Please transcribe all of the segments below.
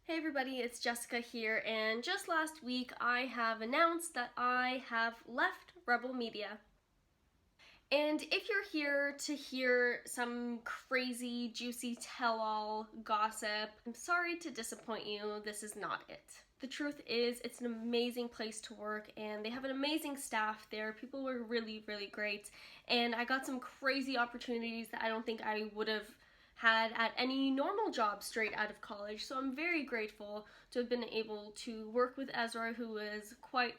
Hey everybody, it's Jessica here, and just last week I have announced that I have left Rebel Media. And if you're here to hear some crazy, juicy tell-all gossip, I'm sorry to disappoint you, this is not it. The truth is, it's an amazing place to work, and they have an amazing staff there. People were really, really great, and I got some crazy opportunities that I don't think I would have had at any normal job straight out of college. So I'm very grateful to have been able to work with Ezra, who is quite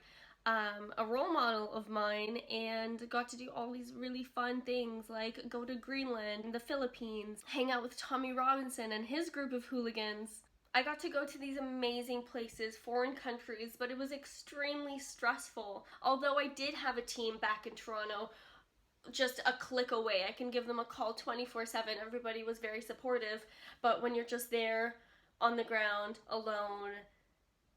a role model of mine, and got to do all these really fun things like go to Greenland, the Philippines, hang out with Tommy Robinson and his group of hooligans. I got to go to these amazing places, foreign countries, but it was extremely stressful. Although I did have a team back in Toronto, just a click away. I can give them a call 24/7. Everybody was very supportive, but when you're just there on the ground alone,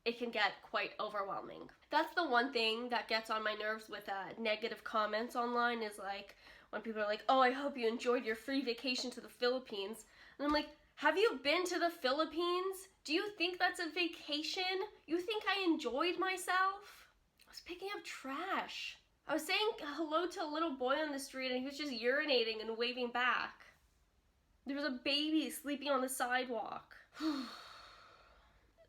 it can get quite overwhelming. That's the one thing that gets on my nerves with negative comments online, is like when people are like, oh, I hope you enjoyed your free vacation to the Philippines. And I'm like, have you been to the Philippines? Do you think that's a vacation? You think I enjoyed myself? I was picking up trash. I was saying hello to a little boy on the street and he was just urinating and waving back. There was a baby sleeping on the sidewalk.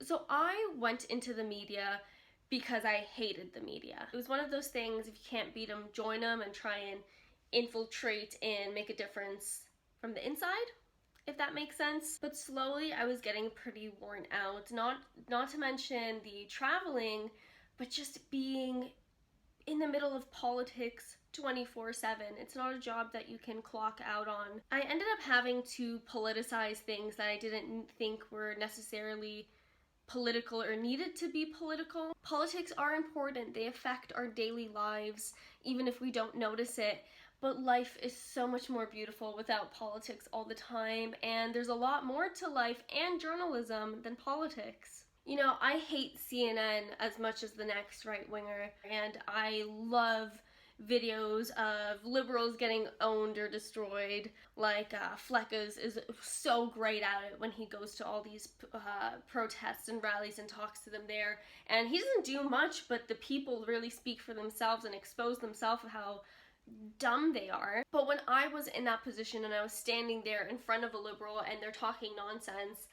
So I went into the media because I hated the media. It was one of those things, if you can't beat them, join them and try and infiltrate and make a difference from the inside, if that makes sense. But slowly I was getting pretty worn out, not to mention the traveling, but just being in the middle of politics 24/7. It's not a job that you can clock out on. I ended up having to politicize things that I didn't think were necessarily political or needed to be political. Politics are important. They affect our daily lives, even if we don't notice it. But life is so much more beautiful without politics all the time, and there's a lot more to life and journalism than politics. You know, I hate CNN as much as the next right-winger, and I love videos of liberals getting owned or destroyed. Like Fleckes is so great at it when he goes to all these protests and rallies and talks to them there. And he doesn't do much, but the people really speak for themselves and expose themselves of how dumb they are. But when I was in that position and I was standing there in front of a liberal and they're talking nonsense,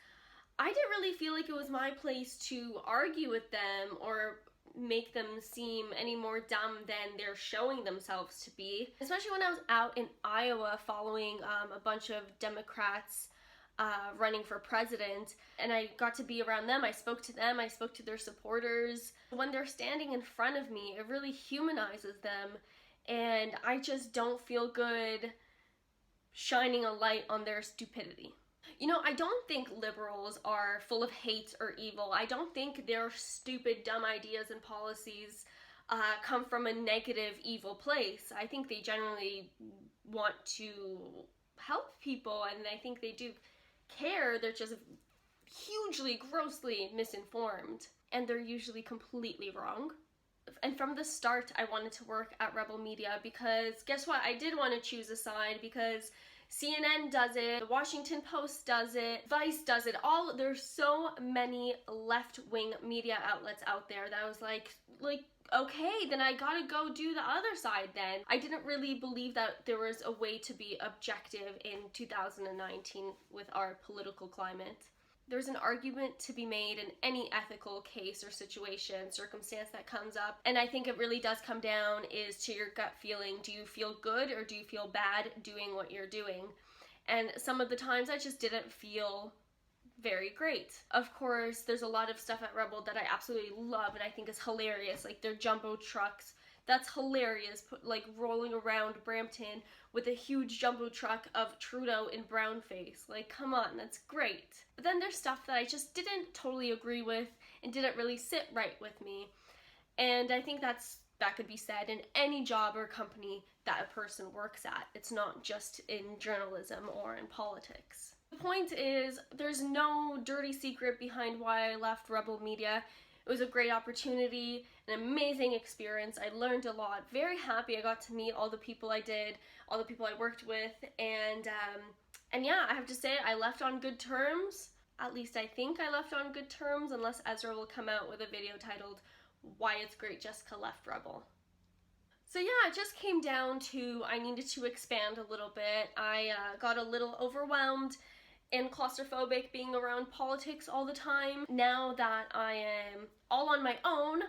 I didn't really feel like it was my place to argue with them or make them seem any more dumb than they're showing themselves to be. Especially when I was out in Iowa following a bunch of Democrats running for president, and I got to be around them. I spoke to them, I spoke to their supporters. When they're standing in front of me, it really humanizes them, and I just don't feel good shining a light on their stupidity. You know, I don't think liberals are full of hate or evil. I don't think their stupid, dumb ideas and policies come from a negative, evil place. I think they generally want to help people, and I think they do care. They're just hugely, grossly misinformed, and they're usually completely wrong. And from the start, I wanted to work at Rebel Media because guess what? I did want to choose a side because CNN does it, the Washington Post does it, Vice does it, there's so many left-wing media outlets out there that I was like, okay, then I gotta go do the other side then. I didn't really believe that there was a way to be objective in 2019 with our political climate. There's an argument to be made in any ethical case or situation, circumstance that comes up, and I think it really does come down is to your gut feeling. Do you feel good or do you feel bad doing what you're doing? And some of the times I just didn't feel very great. Of course, there's a lot of stuff at Rebel that I absolutely love and I think is hilarious, like their jumbo trucks. That's hilarious, like rolling around Brampton with a huge jumbo truck of Trudeau in brown face. Like, come on, that's great. But then there's stuff that I just didn't totally agree with and didn't really sit right with me. And I think that could be said in any job or company that a person works at. It's not just in journalism or in politics. The point is, there's no dirty secret behind why I left Rebel Media. It was a great opportunity, an amazing experience. I learned a lot. Very happy I got to meet all the people I did, all the people I worked with, and yeah, I have to say I left on good terms. At least I think I left on good terms, unless Ezra will come out with a video titled Why It's Great Jessica Left Rebel. So yeah, it just came down to I needed to expand a little bit. I got a little overwhelmed and claustrophobic being around politics all the time. Now that I am all on my own,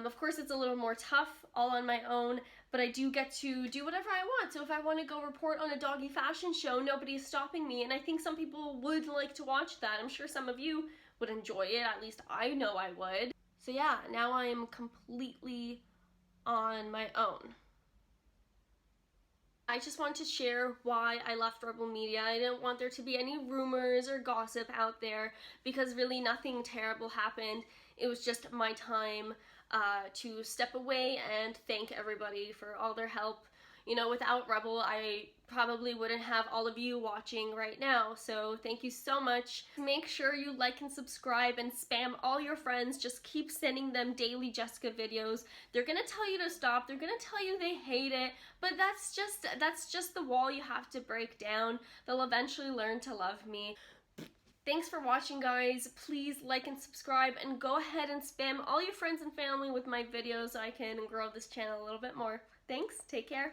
of course it's a little more tough all on my own, but I do get to do whatever I want. So if I want to go report on a doggy fashion show, nobody's stopping me, and I think some people would like to watch that. I'm sure some of you would enjoy it, at least I know I would. So yeah, now I am completely on my own. I just want to share why I left Rebel Media. I didn't want there to be any rumors or gossip out there, because really nothing terrible happened. It was just my time to step away and thank everybody for all their help. You know, without Rebel, I probably wouldn't have all of you watching right now, so thank you so much. Make sure you like and subscribe and spam all your friends. Just keep sending them daily Jessica videos. They're gonna tell you to stop, they're gonna tell you they hate it, but that's just the wall you have to break down. They'll eventually learn to love me. Thanks for watching, guys. Please like and subscribe, and go ahead and spam all your friends and family with my videos so I can grow this channel a little bit more. Thanks, take care.